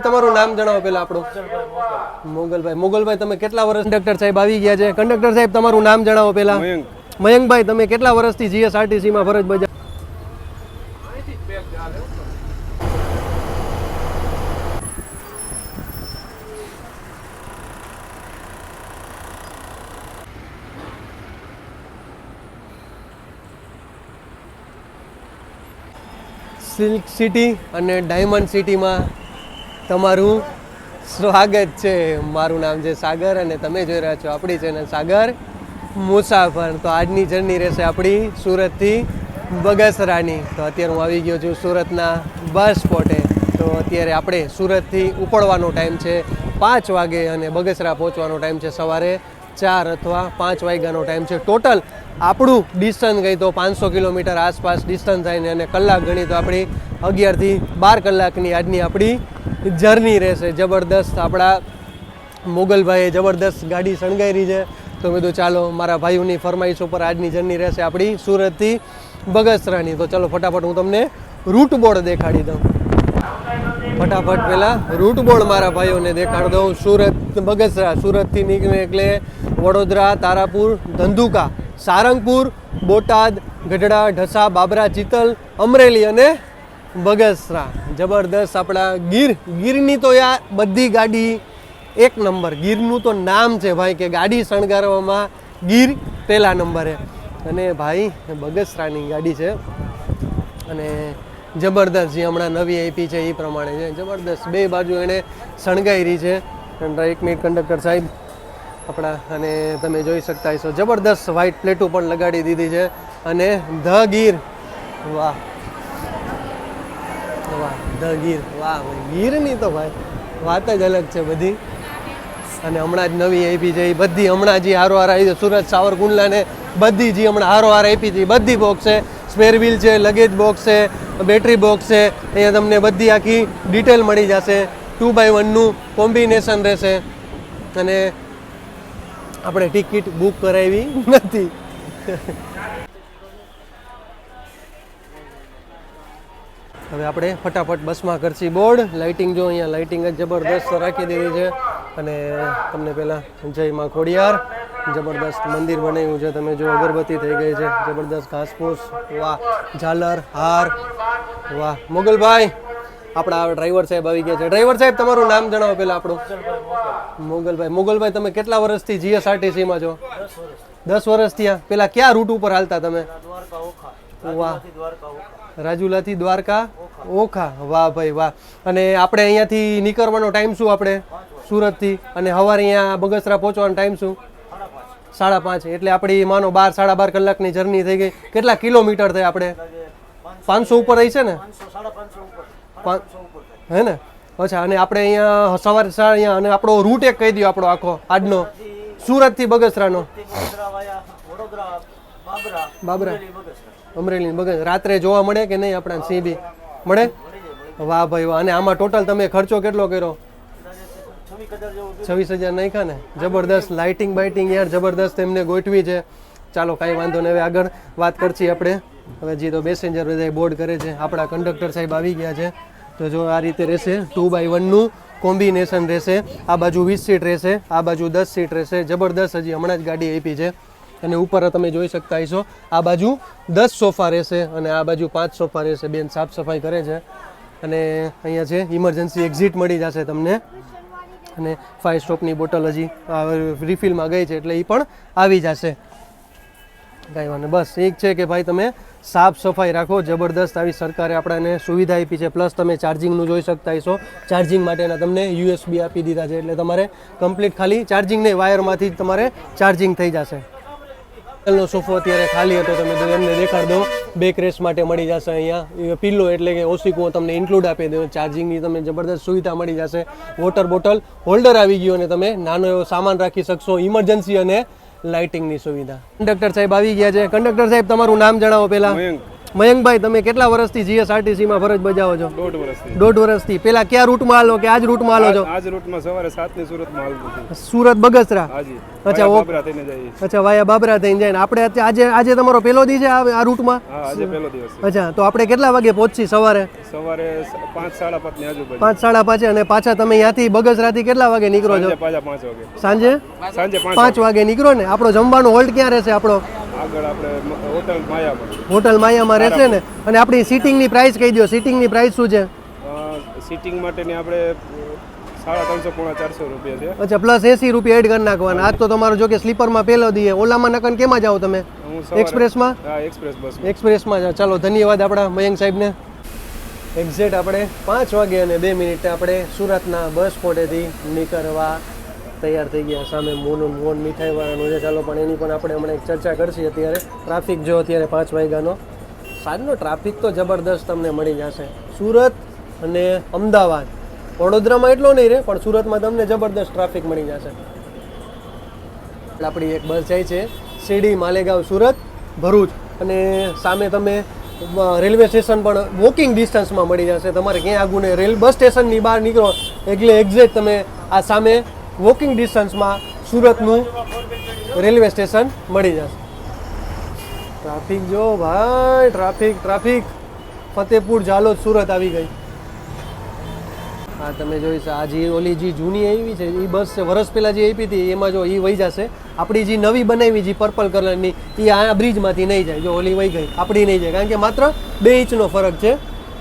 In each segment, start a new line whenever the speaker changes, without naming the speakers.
તમારું નામ જણાવો પેલા આપણું. મોગલભાઈ. મોગલભાઈ તમે કેટલા વર્ષ કંડક્ટર સાહેબ આવી ગયા છે? કંડક્ટર સાહેબ તમારું નામ જણાવો પેલા. મયંકભાઈ તમે કેટલા વર્ષથી જીએસઆરટીસી માં ફરજ બજાવો? સિલ્ક સિટી અને ડાયમંડ સિટીમાં તમારું સ્વાગત છે. મારું નામ છે સાગર અને તમે જોઈ રહ્યા છો આપણી ચેનલ સાગર મુસાફર. તો આજની જર્ની રહેશે આપણી સુરતથી બગસરાની. તો અત્યારે હું આવી ગયો છું સુરતના બસ સ્પોટે. તો અત્યારે આપણે સુરતથી ઉપડવાનો ટાઈમ છે 5 વાગે અને બગસરા પહોંચવાનો ટાઈમ છે સવારે 4 અથવા 5 વાગ્યાનો ટાઈમ છે. ટોટલ આપણું ડિસ્ટન્સ ગઈ તો 500 કિલોમીટર આસપાસ ડિસ્ટન્સ થાય ને અને કલાક ગણી તો આપણી 11 થી 12 કલાકની આજની આપણી જર્ની રહેશે. જબરદસ્ત આપણા મોગલભાઈએ જબરદસ્ત ગાડી શણગારી છે. તો મેં કીધું ચાલો મારા ભાઈઓની ફરમાઈશ ઉપર આજની જર્ની રહેશે આપણી સુરતથી બગસરાની. તો ચાલો ફટાફટ હું તમને રૂટ બોર્ડ દેખાડી દઉં. ફટાફટ પહેલાં રૂટ બોર્ડ મારા ભાઈઓને દેખાડી દઉં. સુરત બગસરા, સુરતથી નીકળે એટલે વડોદરા, તારાપુર, ધંધુકા, સારંગપુર, બોટાદ, ગઢડા, ઢસા, બાબરા, ચિતલ, અમરેલી અને બગસરા. જબરદસ્ત આપણા ગીરની તો યાર બધી ગાડી એક નંબર. ગીરનું તો નામ છે ભાઈ કે ગાડી શણગારવામાં ગીર પહેલા નંબરે. અને ભાઈ બગસરાની ગાડી છે અને જબરદસ્ત જે હમણાં નવી આપી છે એ પ્રમાણે છે. જબરદસ્ત બે બાજુ એણે શણગારી છે. 1 મિનિટ કંડક્ટર સાહેબ આપણા અને તમે જોઈ શકતા હશો જબરદસ્ત વ્હાઇટ પ્લેટો પણ લગાડી દીધી છે. અને ધ ગીર, વાહ વાહ, ધ ગીર, વાહ ભાઈ ગીરની તો ભાઈ વાત જ અલગ છે બધી. અને હમણાં જ નવી આપી છે એ બધી હમણાં જે હારોહાર આવી છે સુરત સાવરકુંડલા ને બધી જે હમણાં હારોહાર આપી છે બધી બોક્સ છે. સ્પેર વ્હીલ છે, લગેજ બોક્સ છે, બેટરી બોક્સ છે. અહીંયા તમને બધી આખી ડિટેલ મળી જશે. 2x1નું કોમ્બિનેશન રહેશે. અને આપણે ટિકિટ બુક કરાવી નથી. હવે આપણે ફટાફટ બસમાં કરશી બોર્ડ. લાઇટિંગ જો અહીંયા લાઇટિંગ જ જબરદસ્ત રાખી દીધી છે. અને તમને પહેલાં જય માં ખોડિયાર, જબરદસ્ત મંદિર બનાવ્યું છે. તમે જો અગરબત્તી થઈ ગઈ છે, જબરદસ્ત ઘાસપૂસ, વાહ, ઝાલર, હાર, વાહ. મોગલભાઈ આપણા ડ્રાઈવર સાહેબ આવી ગયા છે. ડ્રાઈવર સાહેબ તમારું નામ જણાવો પહેલાં આપણું. મોગલભાઈ. મોગલભાઈ તમે કેટલા વર્ષથી જીએસઆરટીસીમાં છો? 10 વર્ષ થયા. પેલા કયા રૂટ ઉપર હાલતા તમે? વાહ, રાજુલાથી દ્વારકા ઓખા. વાહ ભાઈ વાહ. અને આપણે અહીંયાથી નીકળવાનો ટાઈમ શું આપણે સુરતથી? અને સવારે અહીંયા બગસરા પહોંચવાનો ટાઈમ શું? 5:30. એટલે આપણી માનો 12-12.5 કલાકની જર્ની થઈ ગઈ. કેટલા કિલોમીટર થાય આપણે? 500 ઉપર રહી છે ને? હે ને? અચ્છા. અને આપણે અહીંયા સવારે અહીંયા અને આપણો રૂટ એક કહી દો આપણો આખો આજનો સુરતથી બગસરાનો. બાબરા, અમરેલી, બગસરા. રાત્રે જોવા મળે કે નહીં આપણા સિંહ બી મળે? વાહ ભાઈ વાહ. અને આમાં ટોટલ તમે ખર્ચો કેટલો કર્યો? 26,000 નાખ્યા ને? જબરદસ્ત લાઇટિંગ બાઇટિંગ યાર જબરદસ્ત એમને ગોઠવી છે. ચાલો કાંઈ વાંધો નહીં. હવે આગળ વાત કરશી આપણે. હવે જે તો પેસેન્જર બધા બોર્ડ કરે છે. આપણા કંડક્ટર સાહેબ આવી ગયા છે. તો જો આ રીતે રહેશે 2x1નું કોમ્બિનેશન રહેશે. આ બાજુ 20 સીટ રહેશે, આ બાજુ 10 સીટ રહેશે. જબરદસ્ત હજી હમણાં જ ગાડી આપી છે. અને ઉપર તમે જોઈ શકતા હશો આ બાજુ 10 સોફા રહેશે અને આ બાજુ 5 સોફા રહેશે. બેન સાફ સફાઈ કરે છે. અને અહીંયા છે ઇમરજન્સી એક્ઝિટ મળી જશે તમને. અને 5 સ્ટોપની બોટલ હજી રિફિલમાં ગઈ છે એટલે એ પણ આવી જશે. કાંઈ વાંધો. બસ એક છે કે ભાઈ તમે સાફ સફાઈ રાખો. જબરદસ્ત આવી સરકારે આપણને સુવિધા આપી છે. પ્લસ તમે ચાર્જિંગનું જોઈ શકતા હશો. ચાર્જિંગ માટેના તમને USB આપી દીધા છે. એટલે તમારે કમ્પ્લીટ ખાલી ચાર્જિંગ નહીં, વાયરમાંથી જ તમારે ચાર્જિંગ થઈ જશે. નો સોફો અત્યારે ખાલી હતો. તમે એમને દેખાડ દો. બેક રેસ્ટ માટે મળી જશે અહીંયા પિલ્લો એટલે કે ઓસિકો તમને ઇન્ક્લુડ આપી દો. ચાર્જિંગની તમને જબરદસ્ત સુવિધા મળી જશે. વોટર બોટલ હોલ્ડર આવી ગયું અને તમે નાનો એવો સામાન રાખી શકશો. ઇમરજન્સી અને લાઇટિંગની સુવિધા. કંડક્ટર સાહેબ આવી ગયા છે. કંડક્ટર સાહેબ તમારું નામ જણાવો પહેલા. મયંકભાઈ, તમે કેટલા વર્ષથી જીએસઆરટીસી માં ફરજ બજાવો છો?
1.5 વર્ષથી.
1.5 વર્ષથી. પેલા કયા રૂટમાં હાલો કે આજ રૂટમાં હાલો છો?
આજ રૂટમાં સવારે 7 ની સુરતમાં હાલતું છું.
સુરત બગસરા.
હાજી.
અચ્છા,
બાબરા થઈને જઈએ.
અચ્છા, વાયા બાબરા થઈને જાય ને આપણે આજે તમારો પહેલો દી છે આ રૂટમાં?
હા, આજે પહેલો દિવસ છે.
અચ્છા, તો આપણે કેટલા વાગે પહોંચી સવારે?
સવારે 5 સાડા 5 ની આજુબાજુ.
5 સાડા 5 અને પાછા તમે ત્યાંથી બગસરાથી કેટલા વાગે નીકળો છો?
પાછા 5 વાગે.
સાંજે
સાંજે
5 વાગે નીકળો ને. આપણો જમવાનો હોલ્ટ ક્યાં રહેશે આપણો?
આગળ આપણે હોટલ માયામાં.
હોટલ માયામાં રહેશે ને. અને આપણી સીટિંગની પ્રાઇસ કહી દો. સીટિંગની પ્રાઇસ શું છે?
સીટિંગ માટેની આપણે 350 પોણા 400 રૂપિયા છે.
અચ્છા, પ્લસ 80 રૂપિયા એડ કરી નાખવાના. આજ તો તમારો જો કે સ્લીપરમાં પહેલો દીએ. ઓલામાં નકન કેમાં જાઓ તમે? એક્સપ્રેસમાં?
હા, એક્સપ્રેસ બસ.
એક્સપ્રેસમાં જાઓ. ચાલો, ધન્યવાદ આપણા મયંક સાહેબને. એક્ઝેક્ટ આપણે 5 વાગે અને 2 મિનિટે આપણે સુરતના બસ સ્પોટેથી નીકળવા તૈયાર થઈ ગયા. સામે મોન મીઠાઈવાળાનું છે. ચાલો, પણ એની પણ આપણે હમણાં એક ચર્ચા કરશી. અત્યારે ટ્રાફિક જો અત્યારે 5 વાગ્યાનો સાંજનો ટ્રાફિક તો જબરદસ્ત તમને મળી જશે. સુરત અને અમદાવાદ, વડોદરામાં એટલો નહીં રહે, પણ સુરતમાં તમને જબરદસ્ત ટ્રાફિક મળી જશે. આપણી એક બસ જાય છે શિરડી, માલેગાંવ, સુરત, ભરૂચ, અને સામે તમે રેલવે સ્ટેશન પણ વોકિંગ ડિસ્ટન્સમાં મળી જશે. તમારે ક્યાંય આગું નહીં. બસ સ્ટેશનની બહાર નીકળો એટલે એક્ઝેક્ટ તમે આ સામે વોકિંગ ડિસ્ટન્સમાં સુરતનું રેલવે સ્ટેશન મળી જશે. ટ્રાફિક જો ભાઈ, ટ્રાફિક. ફતેપુર, ઝાલોદ, સુરત આવી ગઈ. હા, તમે જોઈ છે આ જે ઓલી જે જૂની આવી છે એ બસ છે, વર્ષ પહેલાં જે આપી હતી એમાં જો એ વહી જશે. આપણી જે નવી બનાવી જે પર્પલ કલરની એ આ બ્રિજમાંથી નહીં જાય. જો ઓલી વહી ગઈ, આપણી નહીં જાય, કારણ કે માત્ર 2 ઇંચનો ફરક છે.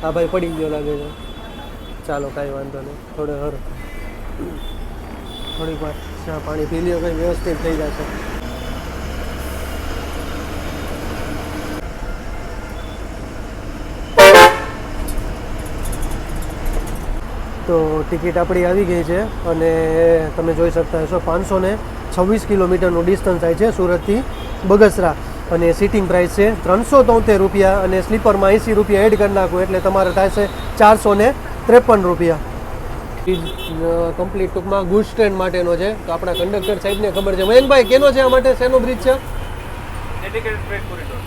હા ભાઈ, પડી ગયો લાગે છે. ચાલો, કાંઈ વાંધો નહીં. થોડીક વાર ચા પાણી પી લ્યો, કંઈ વ્યવસ્થિત થઈ જશે. તો ટિકિટ આપણી આવી ગઈ છે અને તમે જોઈ શકતા હશો 526 કિલોમીટરનું ડિસ્ટન્સ થાય છે સુરતથી બગસરા. અને સીટિંગ પ્રાઇસ છે 373 રૂપિયા અને સ્લીપરમાં 80 રૂપિયા એડ કરી નાખો એટલે તમારે થાય છે 453 રૂપિયા. કમ્પ્લીટ ટૂંકમાં ગુડ્સ ટ્રેન માટેનો છે. તો આપણા કંડક્ટર સાહેબને ખબર છે. મયંકભાઈ, કેનો છે આ માટે? શેનો બ્રિજ છે?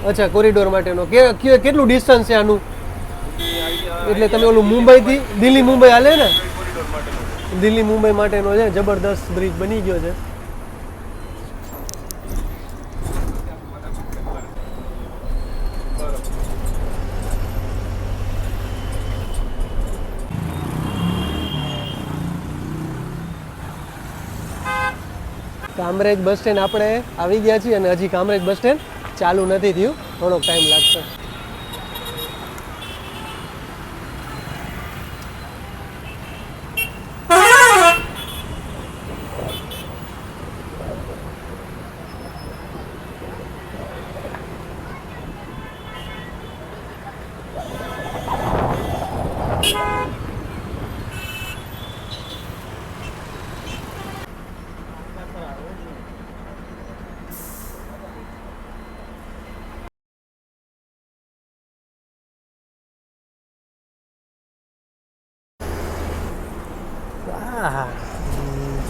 અચ્છા, કોરિડોર માટેનો. કેટલું ડિસ્ટન્સ છે આનું? એટલે તમે ઓલું મુંબઈથી દિલ્હી મુંબઈ હાલે ને? દિલ્હી મુંબઈ માટેનો છે. જબરદસ્ત બ્રિજ બની ગયો છે. કામરેજ બસ સ્ટેન્ડ આપણે આવી ગયા છીએ અને હજી કામરેજ બસ સ્ટેન્ડ ચાલુ નથી થયું. થોડોક ટાઈમ લાગશે.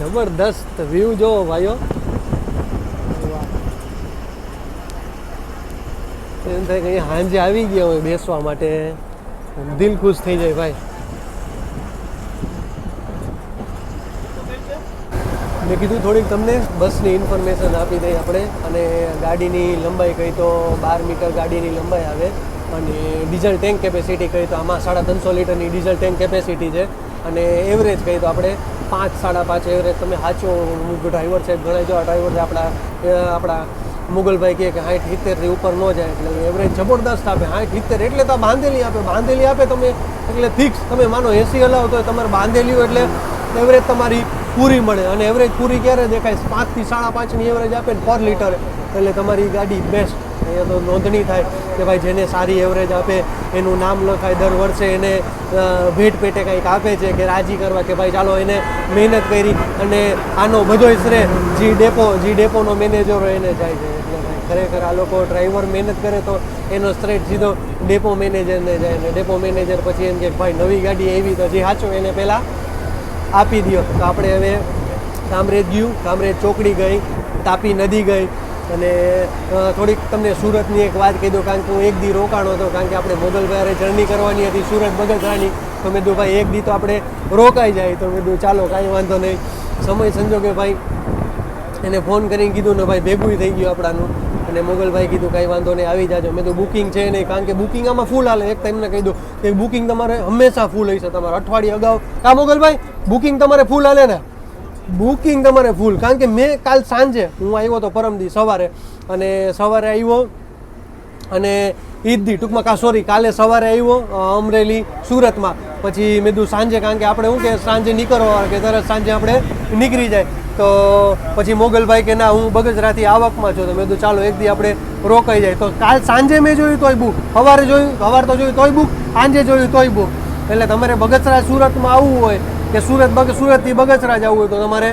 જબરદસ્ત વ્યૂ જો ભાઈઓ. એમ થાય કે સાંજે આવી ગયા હોય બેસવા માટે, દિલ ખુશ થઈ જાય ભાઈ. મેં કીધું થોડીક તમને બસની ઇન્ફોર્મેશન આપી દઈએ આપણે. અને ગાડીની લંબાઈ કહી તો 12 મીટર ગાડીની લંબાઈ આવે અને ડીઝલ ટેન્ક કેપેસિટી કહી તો આમાં 350 લીટરની ડીઝલ ટેન્ક કેપેસિટી છે. અને એવરેજ કહી તો આપણે 5 સાડા 5 એવરેજ. તમે સાચો ડ્રાઈવર છે, ઘણા જો આ ડ્રાઈવર છે આપણા મુગલભાઈ કહે કે 60-70 ઉપર ન જાય એટલે એવરેજ જબરદસ્ત આપે. 60-70 એટલે તો બાંધેલી આપે તમે એટલે ફિક્સ. તમે માનો 80 હલાવો તો તમારે બાંધેલી હોય એટલે એવરેજ તમારી પૂરી મળે. અને એવરેજ પૂરી ક્યારે દેખાય? 5 થી 5.5ની એવરેજ આપે ને પર લીટર, એટલે તમારી ગાડી બેસ્ટ. અહીંયા તો નોંધણી થાય કે ભાઈ જેને સારી એવરેજ આપે એનું નામ લખાય. દર વર્ષે એને ભેટ પેટે કંઈક આપે છે કે રાજી કરવા કે ભાઈ ચાલો એને મહેનત કરી. અને આનો બધોય શ્રેય જે ડેપોનો મેનેજર હોય એને જાય છે. એટલે ભાઈ ખરેખર આ લોકો ડ્રાઈવર મહેનત કરે તો એનો શ્રેય સીધો ડેપો મેનેજરને જાય. અને ડેપો મેનેજર પછી એમ કે ભાઈ નવી ગાડી આવી તો જે સાચો એને પહેલાં આપી દો. તો આપણે હવે કામરેજ ગયું, કામરેજ ચોકડી ગઈ, તાપી નદી ગઈ, અને થોડીક તમને સુરતની એક વાત કહી દઉં, કારણ કે હું એક દી રોકાણો હતો, કારણ કે આપણે મોગલભાઈ જર્ની કરવાની હતી સુરત બગસરાની. તો મેં કીધું ભાઈ એક દી તો આપણે રોકાઈ જાય. તો મેં કીધું ચાલો કાંઈ વાંધો નહીં. સમય સંજોગે ભાઈ એને ફોન કરીને કીધું ને ભાઈ ભેગું થઈ ગયું આપણાનું. અને મોગલભાઈ કીધું કાંઈ વાંધો નહીં આવી જાજો. મેં તો બુકિંગ છે નહીં, કારણ કે બુકિંગ આમાં ફૂલ હાલે. એક તમને કહી દઉં કે બુકિંગ તમારે હંમેશા ફૂલ હશે. તમારે અઠવાડિયે અગાઉ હા મોગલભાઈ બુકિંગ તમારે ફૂલ હાલે ને, બુકિંગ તમારે ફૂલ. કારણ કે મેં કાલ સાંજે હું આવ્યો હતો પરમદી સવારે, અને સવારે આવ્યો અને ઈદથી ટૂંકમાં સોરી કાલે સવારે આવ્યો અમરેલી સુરતમાં. પછી મેં કીધું સાંજે, કારણ કે આપણે શું કે સાંજે નીકળવા કે તરત સાંજે આપણે નીકળી જાય. તો પછી મોગલભાઈ કે ના હું બગસરાથી આવકમાં છું. તો મેં કીધું ચાલો એક દી આપણે રોકાઈ જાય. તો કાલ સાંજે મેં જોયું તોય બુક, સવારે જોયું સવારે તો જોયું તોય બુક, સાંજે જોયું તોય બુક. એટલે તમારે બગસરા સુરતમાં આવવું હોય કે સુરતથી બગસરા જવું હોય તો તમારે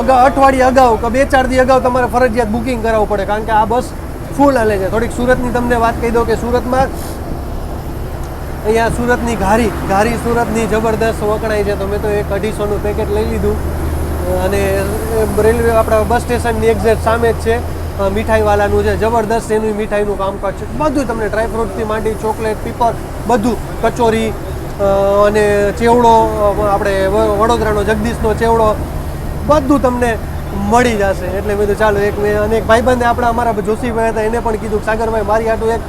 અઠવાડિયે અગાઉ કે 2-4 દી અગાઉ તમારે ફરજિયાત બુકિંગ કરાવવું પડે, કારણ કે આ બસ ફૂલ હાલે છે. થોડીક સુરતની તમને વાત કહી દઉં કે સુરતમાં અહીંયા સુરતની ઘારી સુરતની જબરદસ્ત વખણાય છે. તો મેં તો એક 250નું પેકેટ લઈ લીધું. અને રેલવે આપણા બસ સ્ટેશનની એક્ઝેક્ટ સામે જ છે મીઠાઈવાલાનું છે. જબરદસ્ત એનું મીઠાઈનું કામકાજ છે. બધું તમને ડ્રાયફ્રૂટથી માંડી ચોકલેટ પીપર બધું, કચોરી અને ચેવડો, આપણે વડોદરાનો જગદીશનો ચેવડો બધું તમને મળી જશે. એટલે મેં તો ચાલો એક ભાઈબંધે આપણા અમારા જોશીભાઈ હતા એને પણ કીધું સાગરભાઈ મારી આટું એક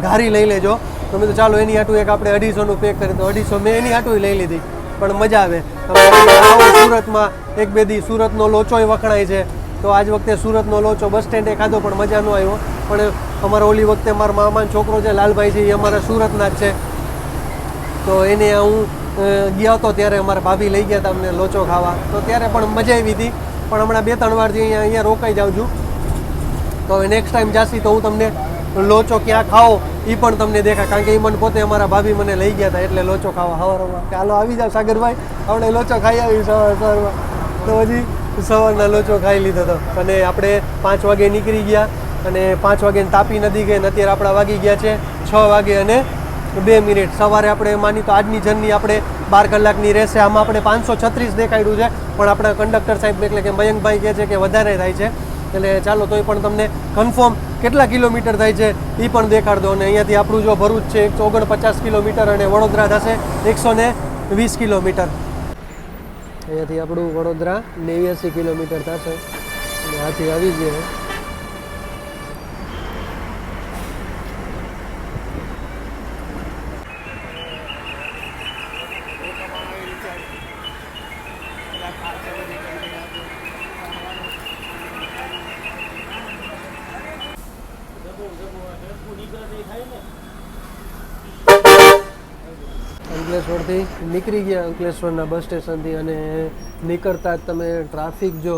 ઘારી લઈ લેજો. તો મેં તો ચાલો એની આટું એક આપણે 250નું પેક કરી. તો 250 મેં એની આટું લઈ લીધી. પણ મજા આવે તમે આવો સુરતમાં 1-2 દી. સુરતનો લોચોય વખણાય છે. તો આજ વખતે સુરતનો લોચો બસ સ્ટેન્ડે ખાધો પણ મજા ન આવ્યો. પણ અમારા ઓલી વખતે મારા મામાનો છોકરો છે લાલભાઈ છે, એ અમારા સુરતના જ છે. તો એને હું ગયો હતો ત્યારે અમારા ભાભી લઈ ગયા હતા અમને લોચો ખાવા. તો ત્યારે પણ મજા આવી હતી. પણ હમણાં 2-3 વારથી અહીંયા રોકાઈ જાઉં છું. તો હવે નેક્સ્ટ ટાઈમ જાસી તો હું તમને લોચો ક્યાં ખાઓ એ પણ તમને દેખાય, કારણ કે એ મને પોતે અમારા ભાભી મને લઈ ગયા હતા એટલે લોચો ખાવા સવારમાં. કે હાલો આવી જાવ સાગરભાઈ, આપણે લોચો ખાઈ આવી સવારમાં. તો હજી સવારના લોચો ખાઈ લીધો હતો. અને આપણે 5 વાગે નીકળી ગયા અને 5 વાગે તાપી નદી ગઈ. અત્યારે આપણા વાગી ગયા છે 6 વાગે અને 2 મિનિટ. સવારે આપણે માની તો આજની જર્ની આપણે 12 કલાકની રહેશે. આમાં આપણે 536 દેખાડ્યું છે, પણ આપણા કંડક્ટર સાહેબ એટલે કે મયંકભાઈ કહે છે કે વધારે થાય છે. એટલે ચાલો તોય પણ તમને કન્ફર્મ કેટલા કિલોમીટર થાય છે એ પણ દેખાડ દો. અને અહીંયાથી આપણું જો ભરૂચ છે 149 કિલોમીટર અને વડોદરા થશે 120 કિલોમીટર. અહીંયાથી આપણું વડોદરા 89 કિલોમીટર થશે. અને આથી આવી ગયા અંકલેશ્વરથી નીકળી ગયા, અંકલેશ્વરના બસ સ્ટેશનથી. અને નીકળતા જ તમે ટ્રાફિક જો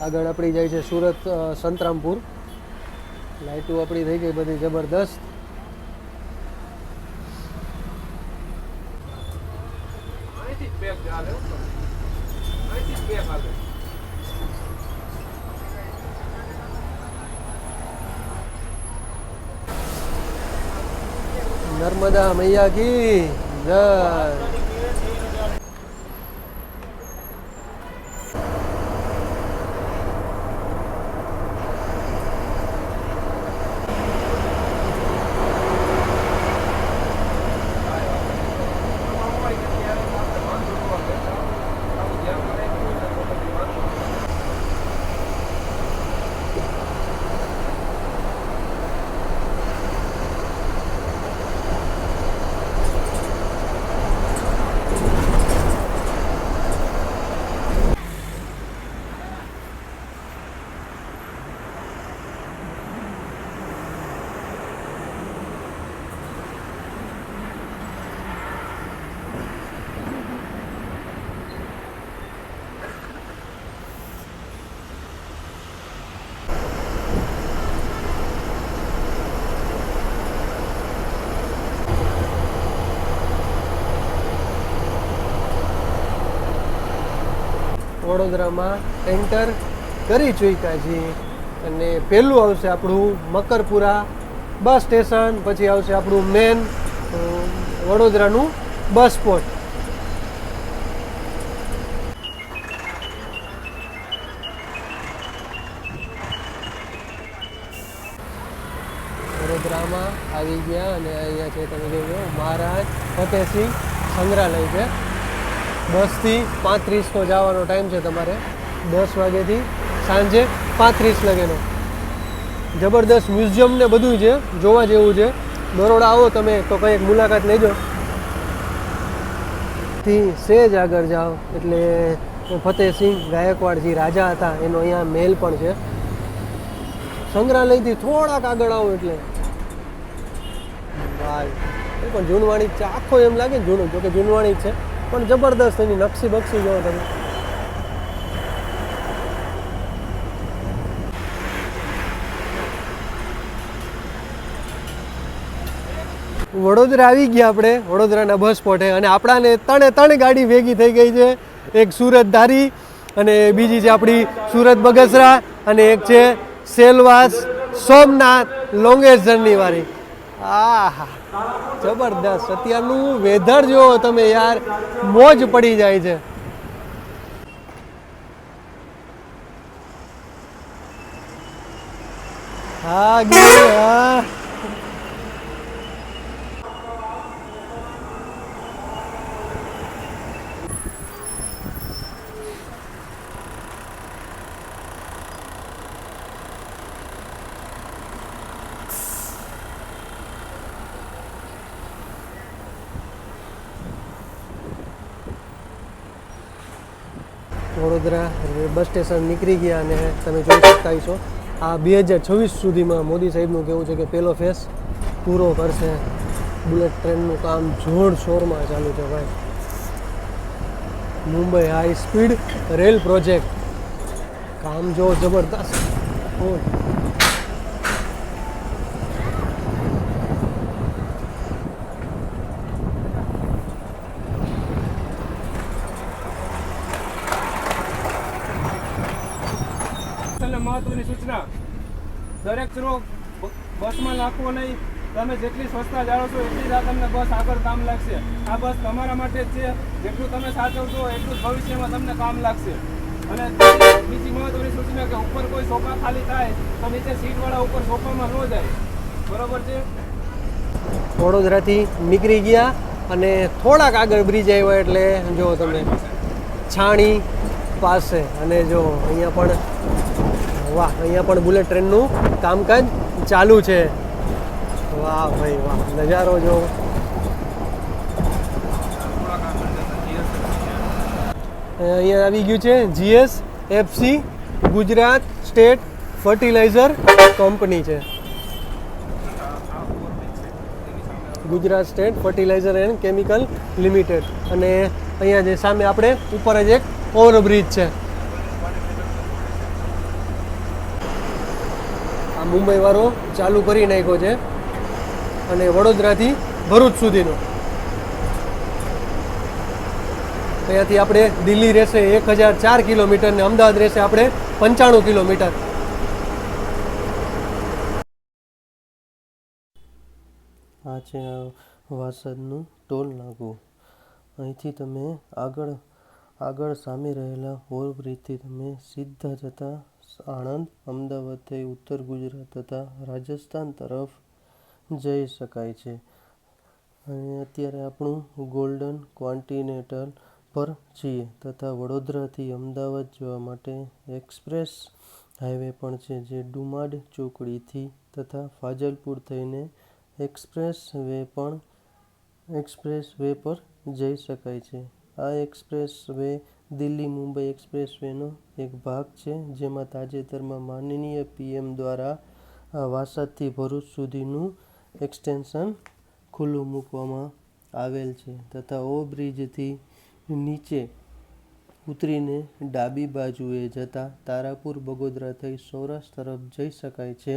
આગળ આપણી જાય છે સુરત સંતરામપુર. લાઇટો આપણી થઈ ગઈ બધી જબરદસ્ત. નર્મદા મૈયા કી જય. વડોદરામાં એન્ટર કરી ચૂક્યા છીએ. અને પહેલું આવશે આપણું મકરપુરા બસ સ્ટેશન. પછી આવશે આપણું મેન વડોદરાનું બસ સ્પોટ. વડોદરામાં આવી ગયા અને અહીંયા છે તમે જોજો મહારાજ ફતેહસિંહ સંગ્રહાલય છે. 10 થી 35નો જવાનો ટાઈમ છે તમારે, 10 વાગ્યાથી સાંજે 35 લગેનો. જબરદસ્ત મ્યુઝિયમ ને બધું છે, જોવા જેવું છે. બરોડા આવો તમે તો કંઈક મુલાકાત લેજો. થી સેજ આગળ જાઓ એટલે ફતેહસિંહ ગાયકવાડ જે રાજા હતા એનો અહીંયા મહેલ પણ છે. સંગ્રહાલયથી થોડાક આગળ આવો એટલે ભાઈ એ પણ જૂનવાણી છે, આખો એમ લાગે ને જૂનું, જોકે જૂનવાણી જ છે પણ જબરદસ્ત એની નકશી બક્ષી જોવો તમે. વડોદરા આવી ગયા આપણે, વડોદરાના બસ સ્પોટે, અને આપણાને ત્રણે ગાડી ભેગી થઈ ગઈ છે. એક સુરત ધારી અને બીજી છે આપણી સુરત બગસરા અને એક છે સેલવાસ સોમનાથ લોંગેસ્ટ જર્ની વાળી. આહા જબરદસ્ત. અત્યારનું વેધર જુઓ તમે યાર, મોજ પડી જાય છે. હા ગીર હા. વડોદરા બસ સ્ટેશન નીકળી ગયા અને તમે જોઈ શકતા છો આ 2026 સુધીમાં મોદી સાહેબનું કહેવું છે કે પહેલો ફેસ પૂરો કરશે. બુલેટ ટ્રેનનું કામ જોરશોરમાં ચાલુ છે ભાઈ. Mumbai high speed rail project કામ જો જબરદસ્ત.
મહત્વની સૂચના, દરેક ચરો બસમાં નાખવો નહીં. તમે જેટલી સ્વચ્છતા જાળવશો એટલી જ આ તમને બસ આગળ કામ લાગશે. આ બસ તમારા માટે જ છે. જેટલું તમે સાચવશો એટલું જ ભવિષ્યમાં તમને કામ લાગશે. અને બીજી મહત્વની સૂચના કે ઉપર કોઈ સોફા ખાલી થાય તો નીચે સીટવાળા ઉપર સોફામાં ન જાય. બરોબર છે.
વડોદરાથી નીકળી ગયા અને થોડાક આગળ બ્રિજ આવ્યા એટલે જો તમે છાણી પાસે, અને જો અહીંયા પણ વાહ, અહીંયા પણ બુલેટ ટ્રેનનું કામકાજ ચાલુ છે. વાહ ભાઈ વાહ, નજારો જો. અહીંયા આવી ગયું છે GSFC Gujarat state fertiliser company છે. Gujarat state fertiliser and chemical limited. અને અહીંયા જે સામે આપણે ઉપર જ એક ઓવરબ્રિજ છે. મુંબઈ વાળો ચાલુ કરી નાખ્યો છે અને વડોદરાથી ભરૂચ સુધીનો. અહીંયાથી આપણે દિલ્હી રહેશે 1004 કિલોમીટર ને અમદાવાદ રહેશે આપણે 95 કિલોમીટર. આ છે વાસદનું ટોલ નાકું. અહીંથી તમે આગળ સામે રહેલા ઓવરબ્રિજથી તમે સીધા જતા આણંદ, અમદાવાદ થઈ ઉત્તર ગુજરાત તથા રાજસ્થાન તરફ જઈ શકાય છે. અને અત્યારે આપણું ગોલ્ડન કોન્ટિનેન્ટલ પર છીએ તથા વડોદરાથી અમદાવાદ જવા માટે એક્સપ્રેસ હાઈવે પણ છે, જે ડુમાડ ચોકડીથી તથા ફાજલપુર થઈને એક્સપ્રેસ વે પર જઈ શકાય છે. આ expressway Delhi Mumbai express વેનો એક ભાગ છે, જેમાં તાજેતરમાં માનનીય PM દ્વારા વાસદથી ભરૂચ સુધીનું એક્સટેન્શન ખુલ્લું મૂકવામાં આવેલ છે તથા ઓવરબ્રિજથી નીચે ઉતરીને ડાબી બાજુએ જતા તારાપુર બગોદરા થઈ સૌરાષ્ટ્ર તરફ જઈ શકાય છે.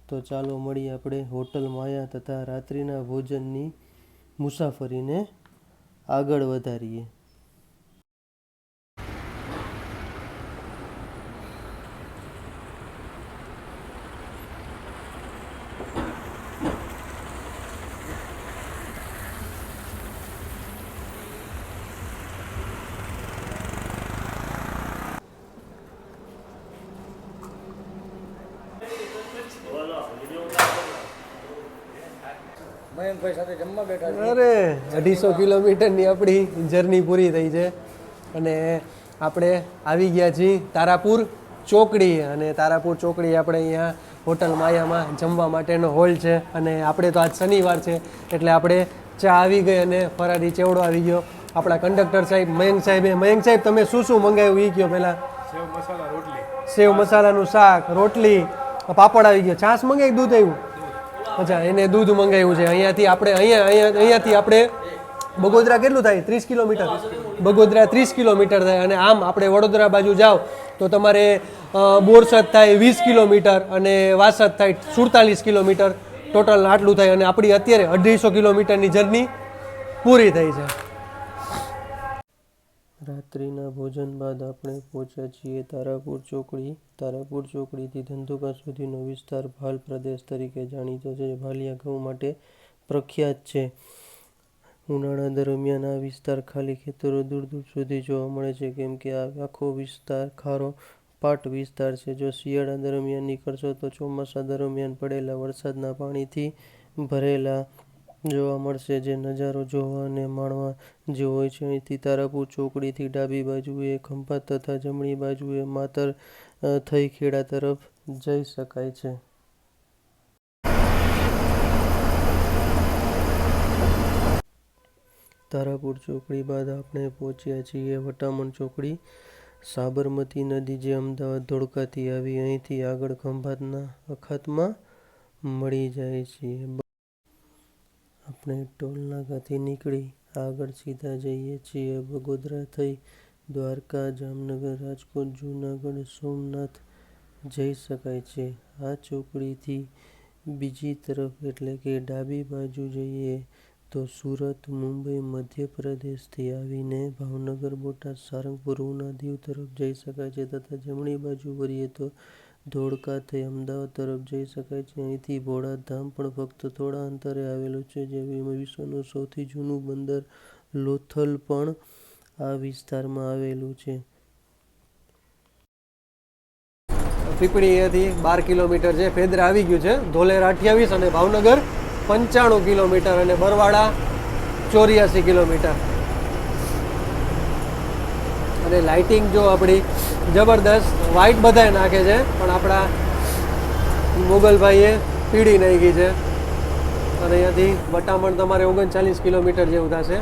તો ચાલો મળીએ આપણે હોટલ માયા તથા રાત્રિના ભોજનની મુસાફરીને આગળ વધારીએ.
મયંકભાઈ સાથે જમવા બેઠા છીએ.
અરે 250 કિલોમીટરની આપણી જર્ની પૂરી થઈ છે અને આપણે આવી ગયા છીએ તારાપુર ચોકડી. અને તારાપુર ચોકડી આપણે અહીંયા હોટલ માયામાં જમવા માટેનો હોલ છે. અને આપણે તો આજ શનિવાર છે એટલે આપણે ચા આવી ગઈ અને ફરારી ચેવડો આવી ગયો. આપણા કંડક્ટર સાહેબ મયંક સાહેબ તમે શું શું મંગાવ્યું એ કહો પહેલાં.
સેવ મસાલા રોટલી,
સેવ મસાલાનું શાક, રોટલી, પાપડ આવી ગયો. છાશ મંગાવી, દૂધ આવ્યું? અચ્છા, એને દૂધ મંગાવ્યું છે. અહીંયાથી આપણે બગોદરા કેટલું થાય? 30 કિલોમીટર. બગોદરા 30 કિલોમીટર થાય. અને આમ આપણે વડોદરા બાજુ જાઓ તો તમારે બોરસદ થાય 20 કિલોમીટર અને વાસદ થાય 47 કિલોમીટર. ટોટલ આટલું થાય. અને આપણી અત્યારે 250 કિલોમીટરની જર્ની પૂરી થઈ છે. રાત્રિના ભોજન બાદ આપણે પહોંચ્યા છીએ તારાપુર ચોકડી. તારાપુર ચોકડીથી ધંધુકા સુધીનો વિસ્તાર ભાલ પ્રદેશ તરીકે જાણીતો છે. ભાલિયા ઘઉં માટે પ્રખ્યાત છે. ઉનાળા દરમિયાન આ વિસ્તાર ખાલી ખેતરો દૂર દૂર સુધી જોવા મળે છે, કેમ કે આ આખો વિસ્તાર ખારો પાટ વિસ્તાર છે. જો શિયાળા દરમિયાન નીકળશો તો ચોમાસા દરમિયાન પડેલા વરસાદના પાણીથી ભરેલા જોવા મળશે, જે નજારો જોવા અને માણવા જેવો હોય છે. અહીંથી તારાપુર ચોકડીથી ડાબી બાજુએ ખંભાત તથા જમણી બાજુએ માતર થઈ ખેડા તરફ જઈ શકાય છે. તારાપુર ચોકડી બાદ આપણે પહોંચ્યા છીએ વટામણ ચોકડી. સાબરમતી નદી જે અમદાવાદ ધોળકાથી આવી અહીંથી આગળ ખંભાતના અખાતમાં મળી જાય છે. આપણે ટોલ નાકાથી નીકળી આગળ સીધા જઈએ છીએ બગોદરા થઈ દ્વારકા, જામનગર, રાજકોટ, જૂનાગઢ, સોમનાથ જઈ શકાય છે. આ ચોકડીથી બીજી તરફ એટલે કે ડાબી બાજુ જઈએ તો સુરત, મુંબઈ, મધ્યપ્રદેશથી આવીને ભાવનગર, બોટાદ, સારંગપુર, ઉના, દીવ તરફ જઈ શકાય છે. તથા જમણી બાજુ વળીએ તો ધોળકા થઈ અમદાવાદ તરફ જઈ શકાય છે. અહીંથી ભોળાધામ પણ ફક્ત થોડા અંતરે આવેલું છે. જે વિશ્વનું સૌથી જૂનું બંદર લોથલ પણ આ વિસ્તારમાં આવેલું છે. પીપળીથી 12 કિલોમીટર છે. ફેદરા આવી ગયું છે. ધોલેર 28 અને ભાવનગર 95 કિલોમીટર અને બરવાડા 84 કિલોમીટર. અને લાઇટિંગ જો આપણી જબરદસ્ત વ્હાઇટ બધાય નાખે છે, પણ આપણા મોગલભાઈએ પીળી નાખી છે. અને અહીંયાથી વટામણ તમારે 39 કિલોમીટર જેવું થશે.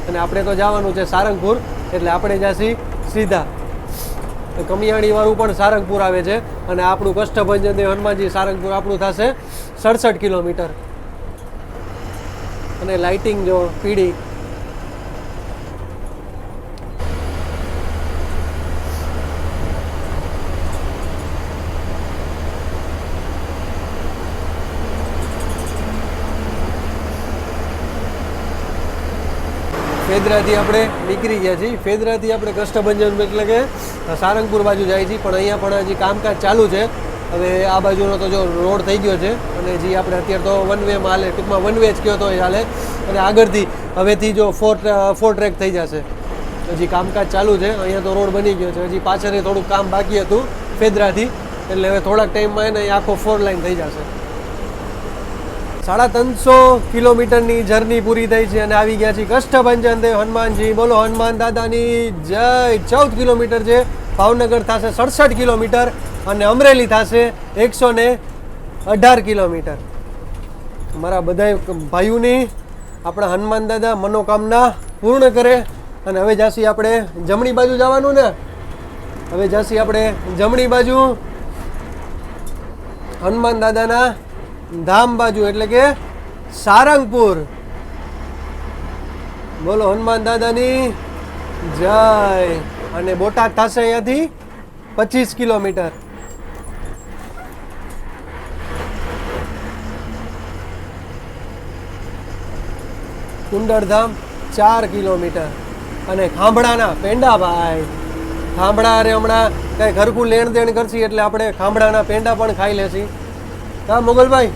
અને આપણે તો જવાનું છે સારંગપુર, એટલે આપણે જાસી સીધા. કમિયાણીવાળું પણ સારંગપુર આવે છે. અને આપણું કષ્ટભંજન દેવ હનુમાનજી સારંગપુર આપણું થશે 67 કિલોમીટર. અને લાઇટિંગ જો પીળી. ફેદરાથી આપણે નીકળી ગયા છીએ. ફેદરાથી આપણે કષ્ટભંજન એટલે કે સારંગપુર બાજુ જાય છે, પણ અહીંયા પણ હજી કામકાજ ચાલુ છે. હવે આ બાજુનો તો જો રોડ થઈ ગયો છે અને જે આપણે અત્યારે તો વન વેમાં હાલે, ટૂંકમાં વન વે જ કહો તો હાલે. અને આગળથી હવેથી જો ફોર ટ્રેક થઈ જશે. હજી કામકાજ ચાલુ છે. અહીંયા તો રોડ બની ગયો છે. હજી પાછળ થોડુંક કામ બાકી હતું ફેદરાથી, એટલે હવે થોડાક ટાઈમમાં એને આખો 4 લાઇન થઈ જશે. 350 કિલોમીટરની જર્ની પૂરી થઈ છે અને આવી ગયા છીએ કષ્ટભંજન દેવ હનુમાનજી. બોલો હનુમાન દાદાની જય. 14 કિલોમીટર છે. ભાવનગર થશે 67 કિલોમીટર અને અમરેલી થશે 118 કિલોમીટર. મારા બધા ભાઈઓની આપણા હનુમાન દાદા મનોકામના પૂર્ણ કરે. અને હવે જાસી આપણે જમણી બાજુ જવાનું ને. હવે જાસી આપણે જમણી બાજુ હનુમાન દાદાના ધામ બાજુ એટલે કે સારંગપુર. બોલો હનુમાન દાદાની જય. અને બોટાદ થશે અહીંયાથી 25 કિલોમીટર. કુંડળધામ 4 કિલોમીટર. અને ખાંભળાના પેંડા ભાઈ. ખાંભળા અરે હમણાં કંઈ ઘરકું લેણ દેણ કરશી એટલે આપણે ખાંભળાના પેંડા પણ ખાઈ લેશી. હા મોગલભાઈ,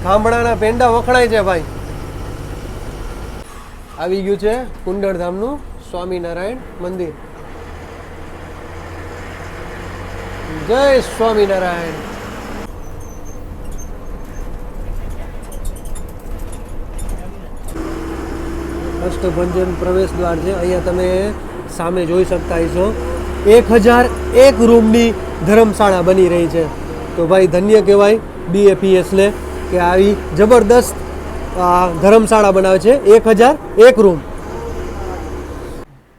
ખાંભળાના પેંડા વખણાય છે ભાઈ. આવી ગયું છે કુંડળધામનું સ્વામિનારાયણ મંદિર. જય સ્વામિનારાયણ. કષ્ટભંજન પ્રવેશ દ્વાર છે. અહીંયા તમે સામે જોઈ શકતા હશો 1001 રૂમની ધર્મશાળા બની રહી છે. તો ભાઈ ધન્ય કહેવાય BAPS લે કે આવી જબરદસ્ત ધર્મશાળા બનાવે છે. 1001 રૂમ.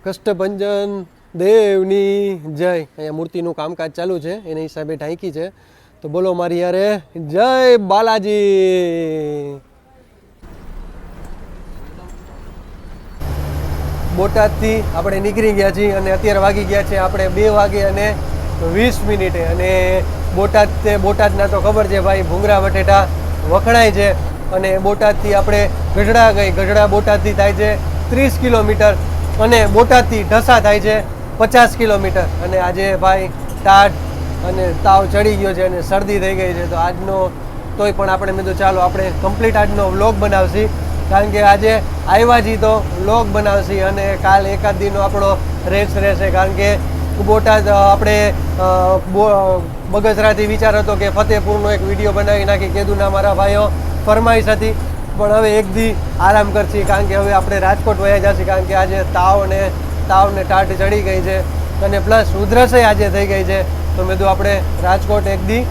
કષ્ટભંજન દેવની જય. અહીંયા મૂર્તિનું કામકાજ ચાલુ છે, એના હિસાબે ઢાંકી છે. તો બોલો મારી યારે જય બાલાજી. બોટાદથી આપણે નીકળી ગયા છીએ અને અત્યારે વાગી ગયા છે આપણે 2:20 અને બોટાદના તો ખબર છે ભાઈ, ભૂંગળા બટેટા વખણાય છે. અને બોટાદથી આપણે ગઢડા ગઢડા બોટાદથી થાય છે 30 કિલોમીટર અને બોટાદથી ઢસા થાય છે 50 કિલોમીટર. અને આજે ભાઈ ટાઢ અને તાવ ચડી ગયો છે અને શરદી થઈ ગઈ છે. તો આજનો તોય પણ આપણે મેં તો ચાલો આપણે કમ્પ્લીટ આજનો વ્લોગ બનાવશી, કારણ કે આજે આવ્યા છીએ તો વ્લોગ બનાવશી અને કાલ એકાદ દિનનો આપણો રેસ રહેશે. કારણ કે બોટાદ આપણે બગસરાથી વિચાર હતો કે ફતેપુરનો એક વિડીયો બનાવી નાખી, કીધું મારા ભાઈઓ ફરમાઈશ હતી, પણ હવે એક દી આરામ કરશી. કારણ કે હવે આપણે રાજકોટ વયા જશે, કારણ કે આજે તાવ ને ટાઢ ચડી ગઈ છે અને પ્લસ ઉધરસે આજે થઈ ગઈ છે. તો મેં તો આપણે રાજકોટ એક દી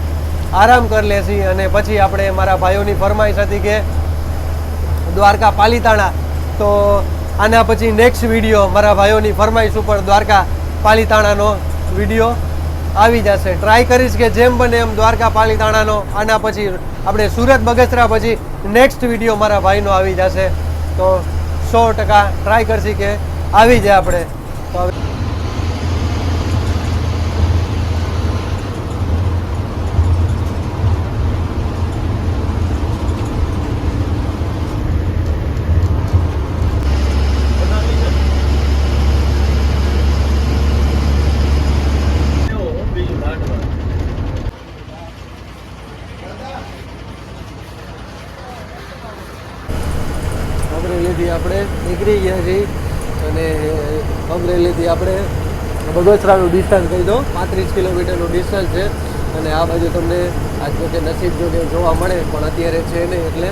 આરામ કરી લેશી અને પછી આપણે મારા ભાઈઓની ફરમાઈશ હતી કે દ્વારકા પાલીતાણા. તો આના પછી નેક્સ્ટ વિડીયો મારા ભાઈઓની ફરમાઈશ ઉપર દ્વારકા પાલીતાણાનો વિડીયો આવી જશે. ટ્રાય કરીશ કે જેમ બને એમ દ્વારકા પાલીતાણાનો. આના પછી આપણે સુરત બગસરા પછી નેક્સ્ટ વિડીયો મારા ભાઈનો આવી જશે. તો 100% ટ્રાય કરશી કે આવી જાય આપણે. તો હવે અમરેલીથી આપણે નીકળી ગયા છીએ અને અમરેલીથી આપણે બગસરાનું ડિસ્ટન્સ કહી દો 35 કિલોમીટરનું ડિસ્ટન્સ છે. અને આ બાજુ તમને આજ જો કે નસીબ જો કે જોવા મળે, પણ અત્યારે છે નહીં, એટલે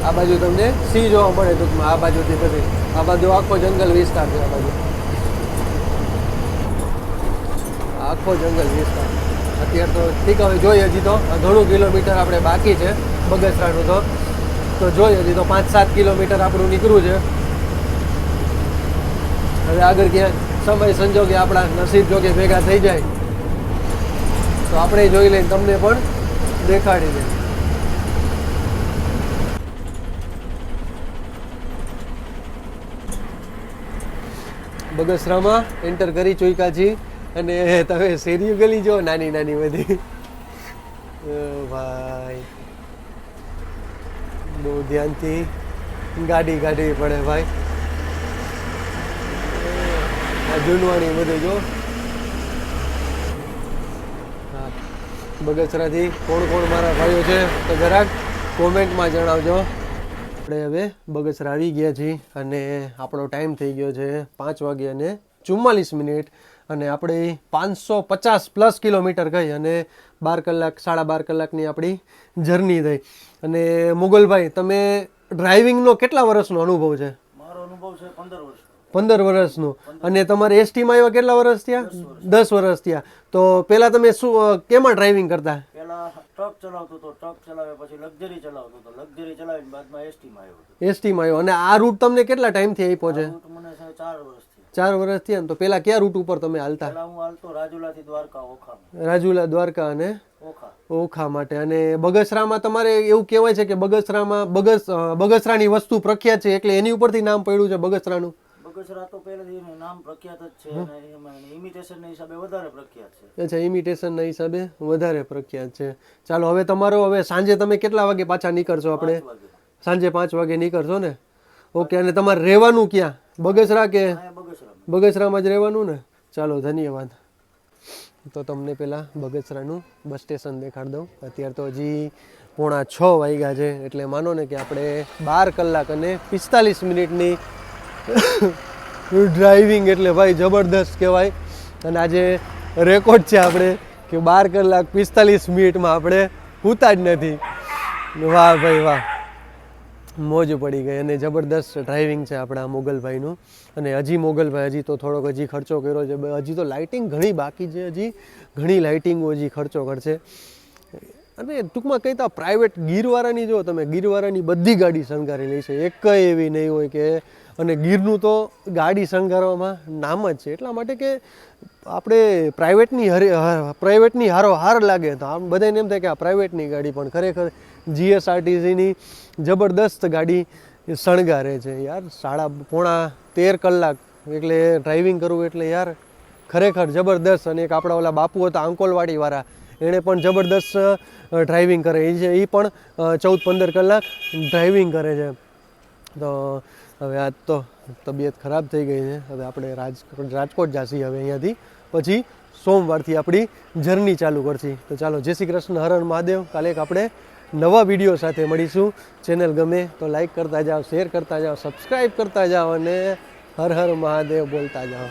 આ બાજુ તમને સિંહ જોવા મળે ટૂંકમાં. આ બાજુથી બધી આ બાજુ આખો જંગલ વિસ્તાર છે. આ બાજુ આખો જંગલ વિસ્તાર. અત્યારે તો ઠીક, હવે જોઈએ હજી તો ઘણું કિલોમીટર આપણે બાકી છે બગસરાનું. તો જોઈએ હજી તો 5-7 કિલોમીટર આપણું નીકળવું છે. હવે આગળ ક્યાં સમય સંજોગે આપણા નસીબ જોગે ભેગા થઈ જાય તો આપણે જોઈ લઈને તમને પણ દેખાડી દે. બગસરામાં એન્ટર કરી ચૂક્યા છીએ અને તમે શેરીઓ ગલી જો નાની નાની બધી. ભાઈ બહુ ધ્યાનથી ગાડી કાઢવી પડે ભાઈ. આ જૂનવાણી બધું જો. હા, બગસરાથી કોણ કોણ મારા ભાઈઓ છે તો જરાક કોમેન્ટમાં જણાવજો. આપણે હવે બગસરા આવી ગયા છીએ અને આપણો ટાઈમ થઈ ગયો છે 5:44 અને આપણે 550+ કિલોમીટર ગઈ અને 12 કલાક 12.5 કલાકની આપણી જર્ની થઈ. અને મુગલભાઈ, તમે ડ્રાઇવિંગનો કેટલા વર્ષનો અનુભવ છે?
મારો અનુભવ છે 15 વર્ષ.
15 વર્ષનું. અને તમારે એસટીમાં આવ્યા કેટલા વર્ષ થયા? 10 વર્ષ થયા. તો પહેલાં તમે શું કેમાં ડ્રાઇવિંગ કરતા?
પહેલા ટ્રક ચલાવતો હતો, ટ્રક ચલાવ્યા પછી લક્ઝરી ચલાવતો હતો, લક્ઝરી ચલાવીને બાદમાં એસટીમાં આવ્યો હતો.
એસટીમાં આવ્યો. અને આ રૂટ તમને કેટલા ટાઈમથી આપ્યો છે?
રૂટ મને 4 વર્ષ થયા.
4 વર્ષ થયા ને. તો પહેલાં કયા રૂટ ઉપર તમે હાલતા?
પહેલા હું હાલતો રાજુલાથી દ્વારકા, ઓખા.
રાજુલા, દ્વારકા અને
ઓખા.
ઓખા માટે. અને બગસરામાં તમારે એવું કહેવાય છે કે બગસરામાં બગસરાની વસ્તુ પ્રખ્યાત છે, એટલે એની ઉપરથી નામ પડ્યું છે બગસરાનું.
બગસરા તો પહેલેથી નામ પ્રખ્યાત જ છે અને એમાં ઇમિટેશનના હિસાબે વધારે પ્રખ્યાત છે.
અચ્છા, ઇમિટેશનના હિસાબે વધારે પ્રખ્યાત છે. ચાલો હવે તમારો હવે સાંજે તમે કેટલા વાગે પાછા નીકળશો? આપણે
5 વાગે.
સાંજે 5 વાગે નીકળશો ને? ઓકે. અને તમારે રહેવાનું ક્યાં? બગસરા કે બગસરામાં જ રહેવાનું ને? ચાલો, ધન્યવાદ. તો તમને પહેલાં બગસરાનું બસ સ્ટેશન દેખાડી દઉં. અત્યારે તો હજી 5:45 વાગ્યા છે, એટલે માનો ને કે આપણે 12 કલાક અને 45 મિનિટની ડ્રાઇવિંગ, એટલે ભાઈ જબરદસ્ત કહેવાય. અને આજે રેકોર્ડ છે આપણે કે 12 કલાક 45 મિનિટમાં આપણે ઉતા જ નથી. વાહ ભાઈ વાહ. મોજ પડી ગઈ અને જબરદસ્ત ડ્રાઇવિંગ છે આપણા મોગલભાઈનું. અને હજી મોગલભાઈ હજી તો થોડોક હજી ખર્ચો કર્યો છે, હજી તો લાઇટિંગ ઘણી બાકી છે, હજી ઘણી લાઇટિંગો હજી ખર્ચો કરશે. અને ટૂંકમાં કહેતા પ્રાઇવેટ ગીરવાળાની જો તમે ગીરવાળાની બધી ગાડી શણગારેલી છે, એક એવી નહીં હોય કે. અને ગીરનું તો ગાડી શણગારવામાં નામ જ છે, એટલા માટે કે આપણે પ્રાઇવેટની હાર લાગે તો આમ બધાને એમ થાય કે આ પ્રાઇવેટની ગાડી, પણ ખરેખર જીએસઆરટીસીની જબરદસ્ત ગાડી શણગારે છે યાર. 13.5 કલાક એટલે ડ્રાઇવિંગ કરવું એટલે યાર ખરેખર જબરદસ્ત. અને એક આપણા ઓલા બાપુ હતા આંકોલવાડીવાળા, એણે પણ જબરદસ્ત ડ્રાઇવિંગ કરે છે, એ પણ 14-15 કલાક ડ્રાઇવિંગ કરે છે. તો હવે આજ તો તબિયત ખરાબ થઈ ગઈ છે, હવે આપણે રાજકોટ જાસી હવે અહીંયાથી, પછી સોમવારથી આપણી જર્ની ચાલુ કરશી. તો ચાલો, જય શ્રી કૃષ્ણ, હર હર મહાદેવ. કાલે એક આપણે નવા વિડીયો સાથે મળીશું. ચેનલ ગમે તો લાઈક કરતા જાઓ, શેર કરતા જાઓ, સબસ્ક્રાઈબ કરતા જાઓ અને હર હર મહાદેવ બોલતા જાઓ.